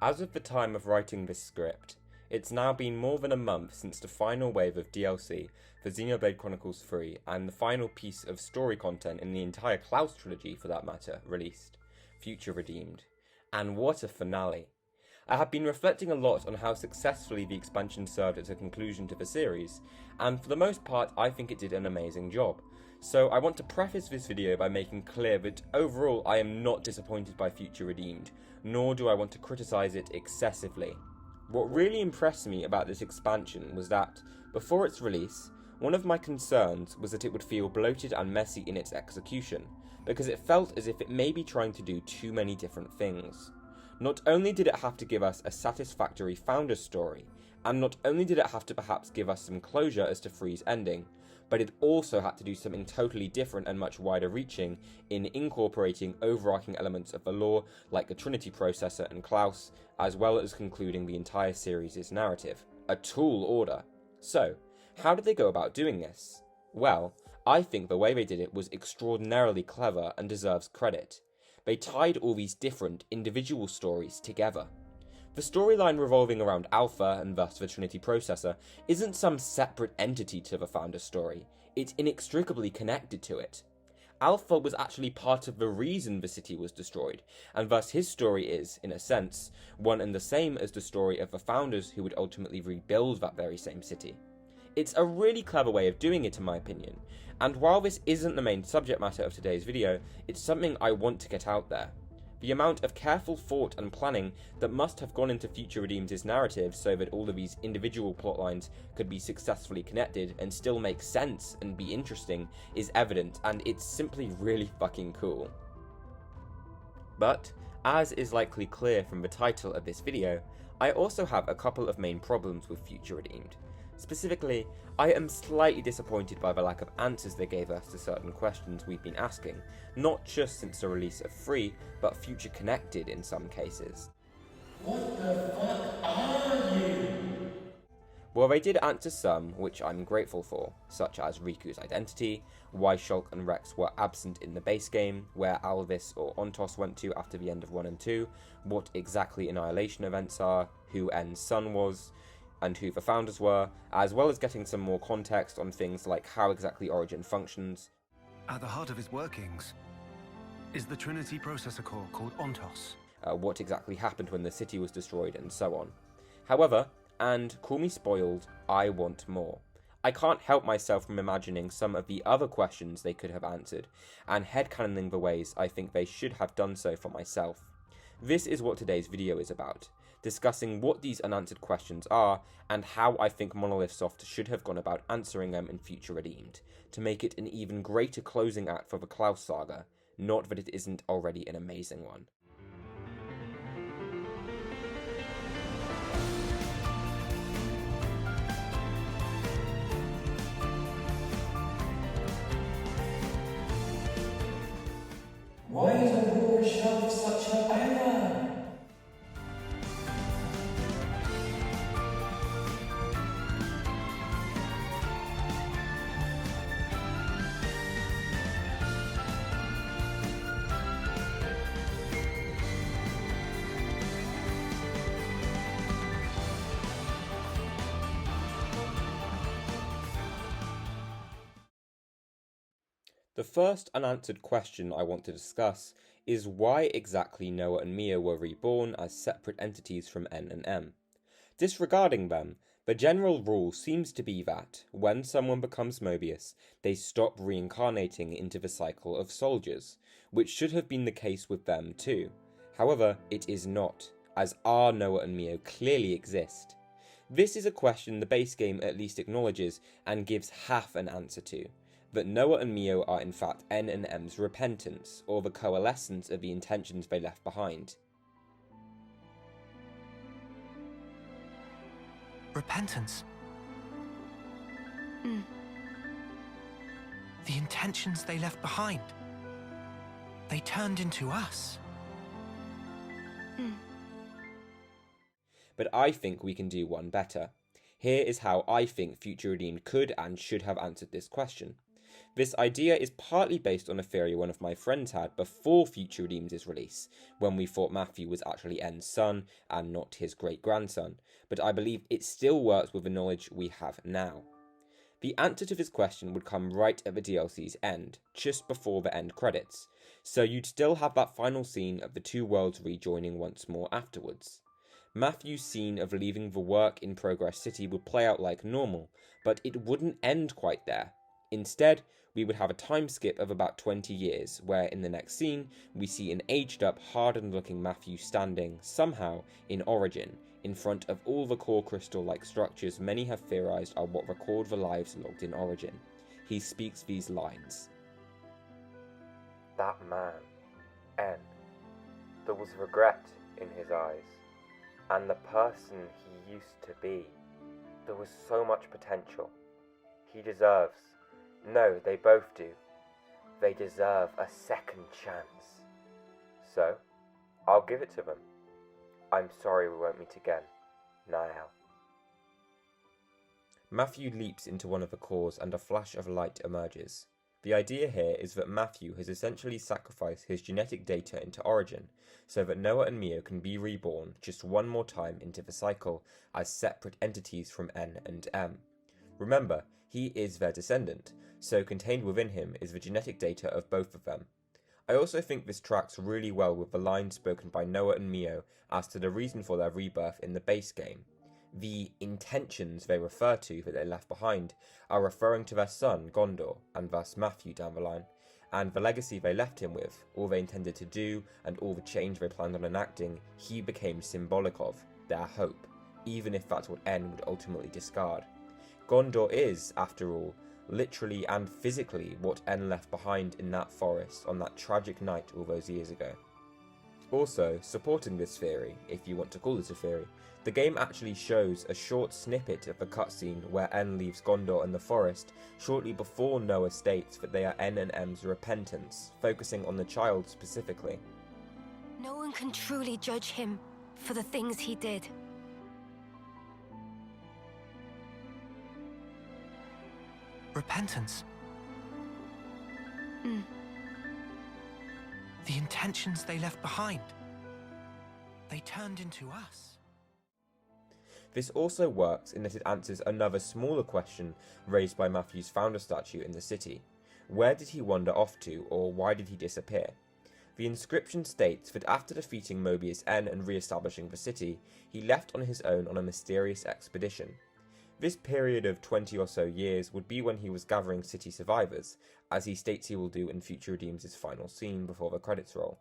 As of the time of writing this script, it's now been more than a month since the final wave of DLC for Xenoblade Chronicles 3 and the final piece of story content in the entire Klaus trilogy, for that matter, released, Future Redeemed. And what a finale! I have been reflecting a lot on how successfully the expansion served as a conclusion to the series, and for the most part I think it did an amazing job. So I want to preface this video by making clear that overall I am not disappointed by Future Redeemed, nor do I want to criticise it excessively. What really impressed me about this expansion was that, before its release, one of my concerns was that it would feel bloated and messy in its execution, because it felt as if it may be trying to do too many different things. Not only did it have to give us a satisfactory Founder's story, and not only did it have to perhaps give us some closure as to 3's ending, but it also had to do something totally different and much wider reaching in incorporating overarching elements of the lore like the Trinity processor and Klaus, as well as concluding the entire series' narrative. A tall order. So, how did they go about doing this? Well, I think the way they did it was extraordinarily clever and deserves credit. They tied all these different individual stories together. The storyline revolving around Alpha, and thus the Trinity processor, isn't some separate entity to the Founder's story, it's inextricably connected to it. Alpha was actually part of the reason the city was destroyed, and thus his story is, in a sense, one and the same as the story of the Founders who would ultimately rebuild that very same city. It's a really clever way of doing it in my opinion, and while this isn't the main subject matter of today's video, it's something I want to get out there. The amount of careful thought and planning that must have gone into Future Redeemed's narrative so that all of these individual plotlines could be successfully connected and still make sense and be interesting is evident, and it's simply really fucking cool. But, as is likely clear from the title of this video, I also have a couple of main problems with Future Redeemed. Specifically, I am slightly disappointed by the lack of answers they gave us to certain questions we've been asking, not just since the release of 3, but future connected in some cases. What the fuck are you? Well, they did answer some, which I'm grateful for, such as Riku's identity, why Shulk and Rex were absent in the base game, where Alvis or Ontos went to after the end of 1 and 2, what exactly Annihilation events are, who N's son was, and who the Founders were, as well as getting some more context on things like how exactly Origin functions. At the heart of its workings is the Trinity processor core called Ontos. What exactly happened when the city was destroyed, and so on. However, and call me spoiled, I want more. I can't help myself from imagining some of the other questions they could have answered, and headcanoning the ways I think they should have done so for myself. This is what today's video is about, discussing what these unanswered questions are, and how I think MonolithSoft should have gone about answering them in Future Redeemed, to make it an even greater closing act for the Klaus saga, not that it isn't already an amazing one. Why is Ouroboros shelf such a error? The first unanswered question I want to discuss is why exactly Noah and Mio were reborn as separate entities from N and M. Disregarding them, the general rule seems to be that, when someone becomes Mobius, they stop reincarnating into the cycle of soldiers, which should have been the case with them too. However, it is not, as our Noah and Mio clearly exist. This is a question the base game at least acknowledges and gives half an answer to, that Noah and Mio are in fact N and M's repentance, or the coalescence of the intentions they left behind. Repentance? The intentions they left behind. They turned into us. But I think we can do one better. Here is how I think Future Redeemed could and should have answered this question. This idea is partly based on a theory one of my friends had before Future Redeems' release, when we thought Matthew was actually N's son and not his great-grandson, but I believe it still works with the knowledge we have now. The answer to this question would come right at the DLC's end, just before the end credits, so you'd still have that final scene of the two worlds rejoining once more afterwards. Matthew's scene of leaving the work-in-progress city would play out like normal, but it wouldn't end quite there. Instead, we would have a time skip of about 20 years, where in the next scene, we see an aged-up, hardened-looking Matthew standing, somehow, in Origin, in front of all the core crystal-like structures many have theorized are what record the lives logged in Origin. He speaks these lines. That man, N, there was regret in his eyes, and the person he used to be. There was so much potential. He deserves, no, they both do, they deserve a second chance. So, I'll give it to them. I'm sorry we won't meet again, Niall. Matthew leaps into one of the cores and a flash of light emerges. The idea here is that Matthew has essentially sacrificed his genetic data into Origin, so that Noah and Mio can be reborn just one more time into the cycle as separate entities from N and M. Remember, he is their descendant, so contained within him is the genetic data of both of them. I also think this tracks really well with the line spoken by Noah and Mio as to the reason for their rebirth in the base game. The intentions they refer to that they left behind are referring to their son, Gondor, and thus Matthew down the line, and the legacy they left him with, all they intended to do, and all the change they planned on enacting, he became symbolic of, their hope, even if that's what N would ultimately discard. Gondor is, after all, literally and physically what N left behind in that forest on that tragic night all those years ago. Also, supporting this theory, if you want to call it a theory, the game actually shows a short snippet of the cutscene where N leaves Gondor and the forest shortly before Noah states that they are N and M's repentance, focusing on the child specifically. No one can truly judge him for the things he did. Repentance. The intentions they left behind. They turned into us. This also works in that it answers another smaller question raised by Matthew's founder statue in the city. Where did he wander off to, or why did he disappear? The inscription states that after defeating Mobius N and re-establishing the city, he left on his own on a mysterious expedition. This period of 20 or so years would be when he was gathering city survivors, as he states he will do in Future Redeems' final scene before the credits roll.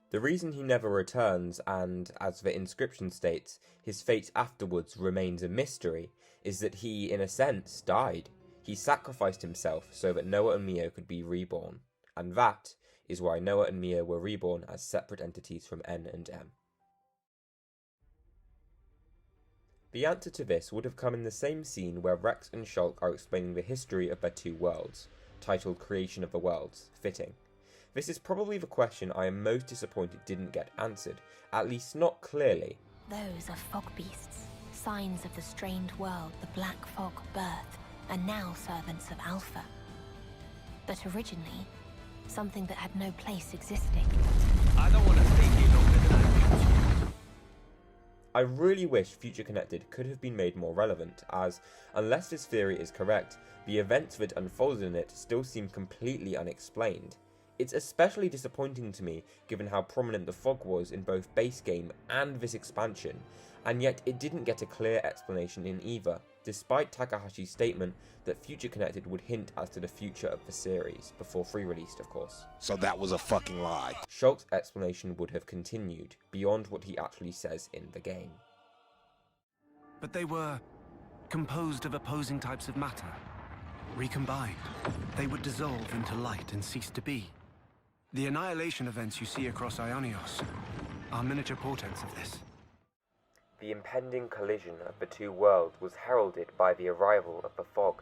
The reason he never returns and, as the inscription states, his fate afterwards remains a mystery, is that he, in a sense, died. He sacrificed himself so that Noah and Mio could be reborn, and that is why Noah and Mio were reborn as separate entities from N and M. The answer to this would have come in the same scene where Rex and Shulk are explaining the history of their two worlds, titled Creation of the Worlds, fitting. This is probably the question I am most disappointed didn't get answered, at least not clearly. Those are fog beasts, signs of the strained world the Black Fog birthed, and now servants of Alpha. But originally, something that had no place existing. I don't want to stay here longer than I want. I really wish Future Connected could have been made more relevant, as, unless this theory is correct, the events that unfolded in it still seem completely unexplained. It's especially disappointing to me given how prominent the fog was in both base game and this expansion, and yet it didn't get a clear explanation in either, despite Takahashi's statement that Future Connected would hint as to the future of the series, before free-released of course. So that was a fucking lie. Shulk's explanation would have continued, beyond what he actually says in the game. But they were composed of opposing types of matter. Recombined, they would dissolve into light and cease to be. The annihilation events you see across Ionios are miniature portents of this. The impending collision of the two worlds was heralded by the arrival of the fog.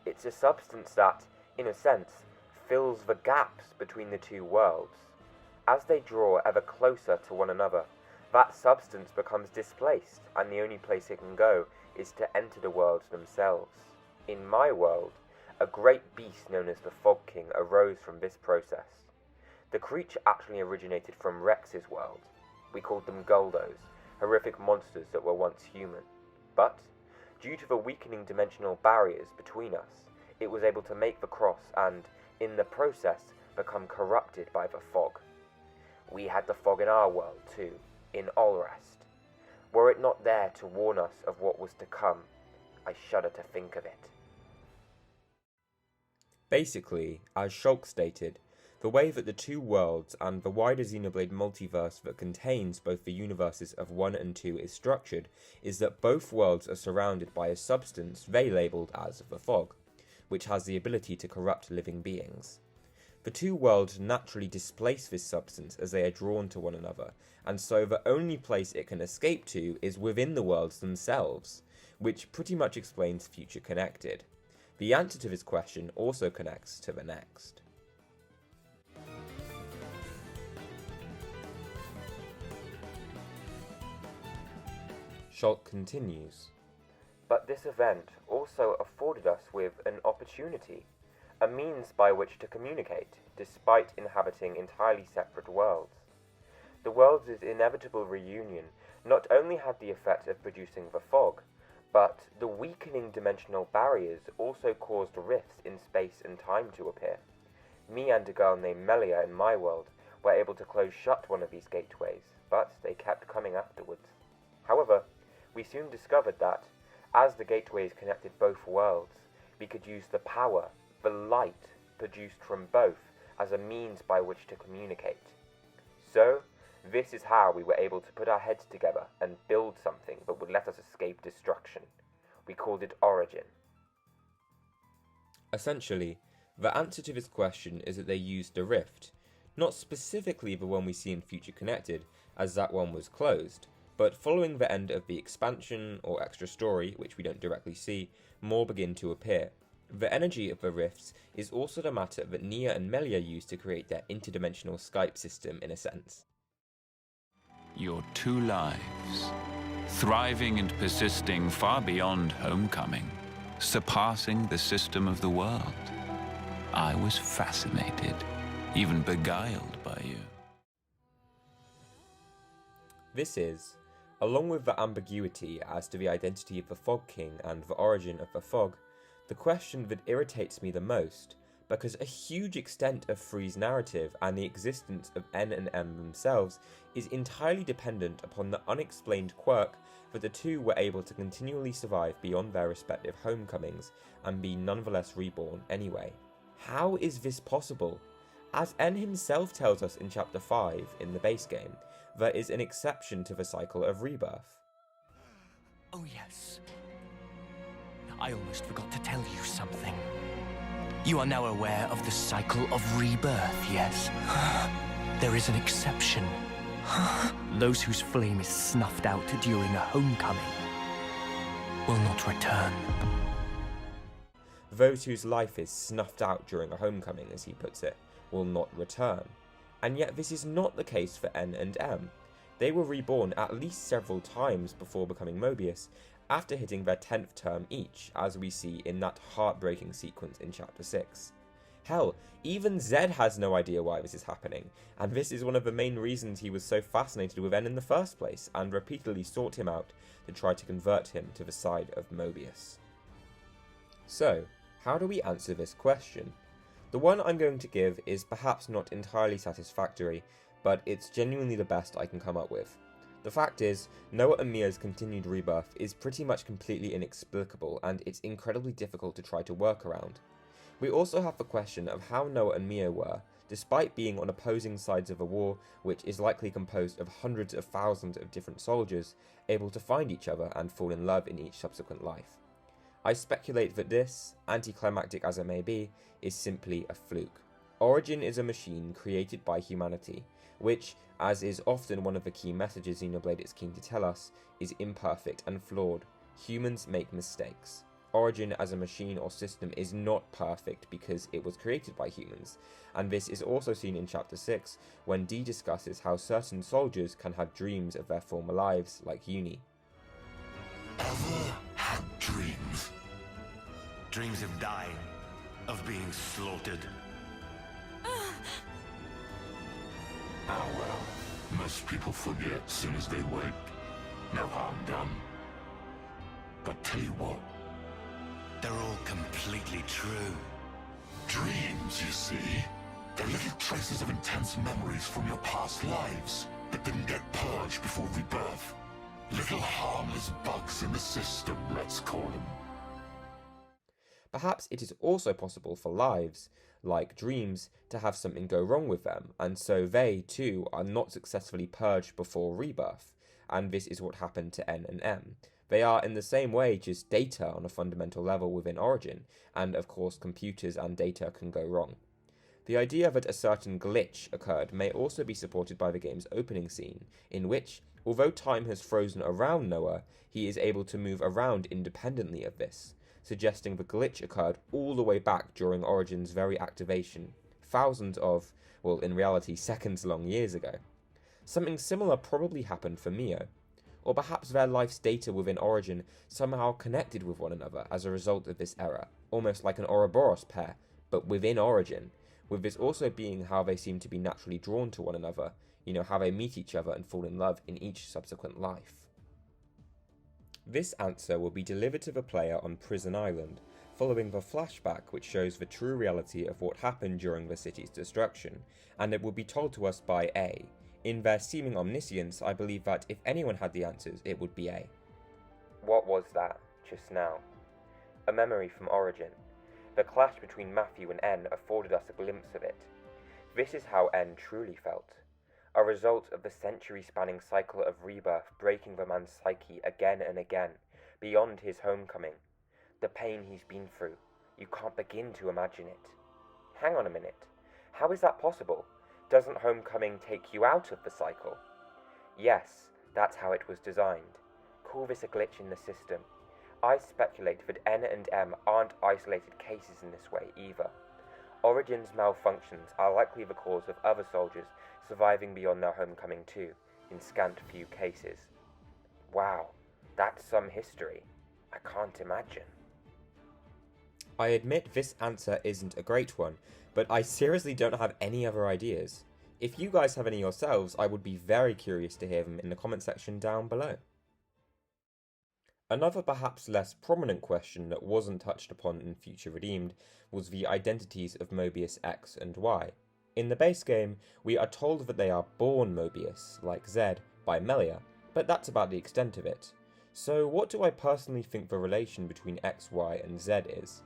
It's a substance that, in a sense, fills the gaps between the two worlds. As they draw ever closer to one another, that substance becomes displaced, and the only place it can go is to enter the worlds themselves. In my world, A great beast known as the Fog King arose from this process. The creature actually originated from Rex's world. We called them Goldos, horrific monsters that were once human. But, due to the weakening dimensional barriers between us, it was able to make the cross and, in the process, become corrupted by the fog. We had the fog in our world too, in Allrest. Were it not there to warn us of what was to come, I shudder to think of it. Basically, as Shulk stated, the way that the two worlds and the wider Xenoblade multiverse that contains both the universes of 1 and 2 is structured is that both worlds are surrounded by a substance they labelled as the fog, which has the ability to corrupt living beings. The two worlds naturally displace this substance as they are drawn to one another, and so the only place it can escape to is within the worlds themselves, which pretty much explains Future Connected. The answer to this question also connects to the next. Shulk continues. But this event also afforded us with an opportunity, a means by which to communicate, despite inhabiting entirely separate worlds. The worlds' inevitable reunion not only had the effect of producing the fog, but the weakening dimensional barriers also caused rifts in space and time to appear. Me and a girl named Melia in my world were able to close shut one of these gateways, but they kept coming afterwards. However, we soon discovered that, as the gateways connected both worlds, we could use the power, the light produced from both, as a means by which to communicate. So, this is how we were able to put our heads together and build something that would let us escape destruction. We called it Origin. Essentially, the answer to this question is that they used a rift, not specifically the one we see in Future Connected, as that one was closed, but following the end of the expansion or extra story, which we don't directly see, more begin to appear. The energy of the rifts is also the matter that Nia and Melia used to create their interdimensional Skype system in a sense. Your two lives, thriving and persisting far beyond homecoming, surpassing the system of the world. I was fascinated, even beguiled by you. This is, along with the ambiguity as to the identity of the Fog King and the origin of the fog, the question that irritates me the most, because a huge extent of 3's narrative and the existence of N and M themselves is entirely dependent upon the unexplained quirk that the two were able to continually survive beyond their respective homecomings and be nonetheless reborn anyway. How is this possible? As N himself tells us in Chapter 5 in the base game, there is an exception to the cycle of rebirth. Oh yes. I almost forgot to tell you something. You are now aware of the cycle of rebirth, yes? There is an exception. Those whose flame is snuffed out during a homecoming will not return. Those whose life is snuffed out during a homecoming, as he puts it, will not return. And yet this is not the case for N and M. They were reborn at least several times before becoming Mobius, after hitting their 10th term each, as we see in that heartbreaking sequence in Chapter 6. Hell, even Zed has no idea why this is happening, and this is one of the main reasons he was so fascinated with N in the first place, and repeatedly sought him out to try to convert him to the side of Mobius. So, how do we answer this question? The one I'm going to give is perhaps not entirely satisfactory, but it's genuinely the best I can come up with. The fact is, Noah and Mio's continued rebirth is pretty much completely inexplicable, and it's incredibly difficult to try to work around. We also have the question of how Noah and Mio were, despite being on opposing sides of a war which is likely composed of hundreds of thousands of different soldiers, able to find each other and fall in love in each subsequent life. I speculate that this, anticlimactic as it may be, is simply a fluke. Origin is a machine created by humanity, which, as is often one of the key messages Xenoblade is keen to tell us, is imperfect and flawed. Humans make mistakes. Origin as a machine or system is not perfect because it was created by humans, and this is also seen in Chapter 6 when Dee discusses how certain soldiers can have dreams of their former lives, like Uni. Ever had dreams? Dreams of dying, of being slaughtered. Ah well, most people forget soon as they wake. No harm done. But tell you what, They're all completely true. dreams, you see, they're little traces of intense memories from your past lives that didn't get purged before rebirth. Little harmless bugs in the system, let's call them. Perhaps it is also possible for lives, like dreams, to have something go wrong with them, and so they, too, are not successfully purged before rebirth, and this is what happened to N and M. They are in the same way just data on a fundamental level within Origin, and of course computers and data can go wrong. The idea that a certain glitch occurred may also be supported by the game's opening scene, in which, although time has frozen around Noah, he is able to move around independently of this, suggesting the glitch occurred all the way back during Origin's very activation, thousands of, well, in reality, seconds-long years ago. Something similar probably happened for Mio, or perhaps their life's data within Origin somehow connected with one another as a result of this error, almost like an Ouroboros pair, but within Origin, with this also being how they seem to be naturally drawn to one another, how they meet each other and fall in love in each subsequent life. This answer will be delivered to the player on Prison Island, following the flashback which shows the true reality of what happened during the city's destruction, and it will be told to us by A. In their seeming omniscience, I believe that if anyone had the answers, it would be A. What was that, just now? A memory from Origin. The clash between Matthew and N afforded us a glimpse of it. This is how N truly felt. A result of the century-spanning cycle of rebirth breaking the man's psyche again and again, beyond his homecoming. The pain he's been through. You can't begin to imagine it. Hang on a minute. How is that possible? Doesn't homecoming take you out of the cycle? Yes, that's how it was designed. Call this a glitch in the system. I speculate that N and M aren't isolated cases in this way either. Origin's malfunctions are likely the cause of other soldiers surviving beyond their homecoming too, in scant few cases. Wow, that's some history. I can't imagine. I admit this answer isn't a great one, but I seriously don't have any other ideas. If you guys have any yourselves, I would be very curious to hear them in the comment section down below. Another perhaps less prominent question that wasn't touched upon in Future Redeemed was the identities of Mobius X and Y. In the base game, we are told that they are born Mobius, like Zed, by Melia, but that's about the extent of it. So what do I personally think the relation between X, Y and Z is?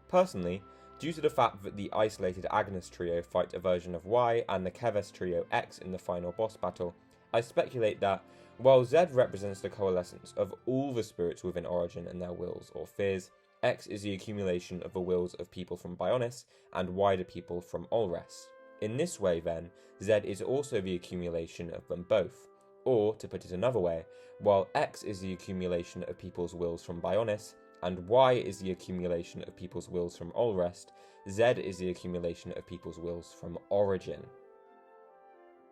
Personally, due to the fact that the isolated Agnes trio fight a version of Y and the Keves trio X in the final boss battle, I speculate that, while Z represents the coalescence of all the spirits within Origin and their wills or fears, X is the accumulation of the wills of people from Bionis and wider people from Olrest. In this way then, Z is also the accumulation of them both, or, to put it another way, while X is the accumulation of people's wills from Bionis, and Y is the accumulation of people's wills from Olrest, Z is the accumulation of people's wills from Origin.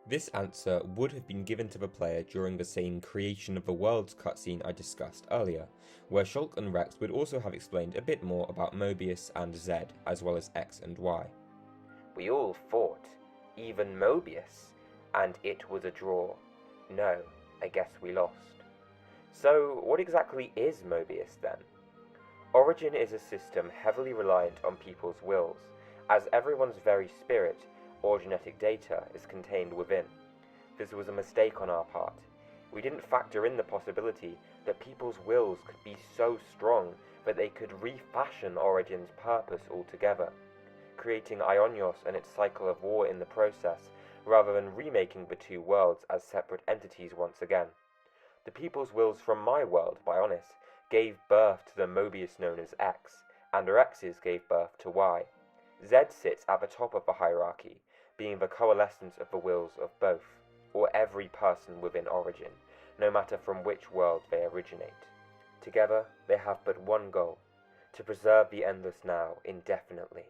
This answer would have been given to the player during the same Creation of the Worlds cutscene I discussed earlier, where Shulk and Rex would also have explained a bit more about Mobius and Z, as well as X and Y. We all fought, even Mobius, and it was a draw. No, I guess we lost. So, what exactly is Mobius then? Origin is a system heavily reliant on people's wills, as everyone's very spirit, or genetic data, is contained within. This was a mistake on our part. We didn't factor in the possibility that people's wills could be so strong that they could refashion Origin's purpose altogether, creating Ionios and its cycle of war in the process, rather than remaking the two worlds as separate entities once again. The people's wills from my world, Bionis, gave birth to the Mobius known as X, and their X's gave birth to Y. Z sits at the top of the hierarchy, being the coalescence of the wills of both, or every person within Origin, no matter from which world they originate. Together, they have but one goal: to preserve the endless now indefinitely.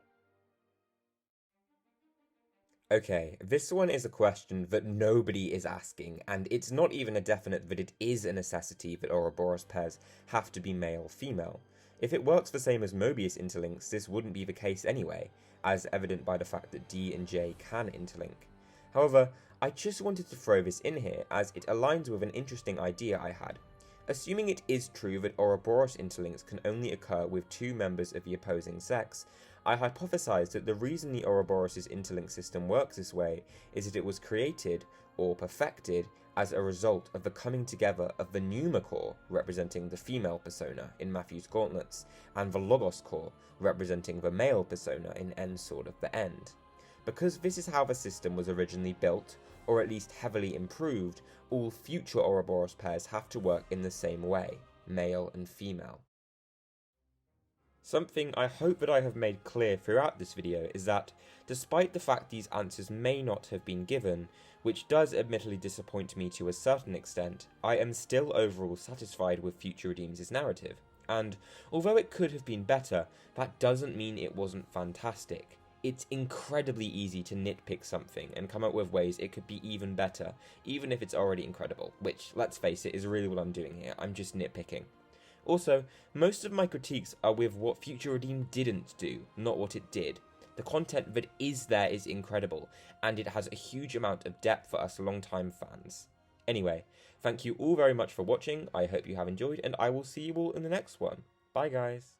Okay, this one is a question that nobody is asking, and it's not even a definite that it is a necessity that Ouroboros pairs have to be male-female. If it works the same as Mobius interlinks, this wouldn't be the case anyway, as evident by the fact that D and J can interlink. However, I just wanted to throw this in here as it aligns with an interesting idea I had. Assuming it is true that Ouroboros interlinks can only occur with two members of the opposing sex, I hypothesized that the reason the Ouroboros' interlink system works this way is that it was created, or perfected, as a result of the coming together of the Pneuma core, representing the female persona in Matthew's Gauntlets, and the Logos core, representing the male persona in N Sword of the End. Because this is how the system was originally built, or at least heavily improved, all future Ouroboros pairs have to work in the same way, male and female. Something I hope that I have made clear throughout this video is that, despite the fact these answers may not have been given, which does admittedly disappoint me to a certain extent, I am still overall satisfied with Future Redeems' narrative, and although it could have been better, that doesn't mean it wasn't fantastic. It's incredibly easy to nitpick something and come up with ways it could be even better, even if it's already incredible, which, let's face it, is really what I'm doing here, I'm just nitpicking. Also, most of my critiques are with what Future Redeem didn't do, not what it did. The content that is there is incredible, and it has a huge amount of depth for us long-time fans. Anyway, thank you all very much for watching, I hope you have enjoyed, and I will see you all in the next one. Bye guys!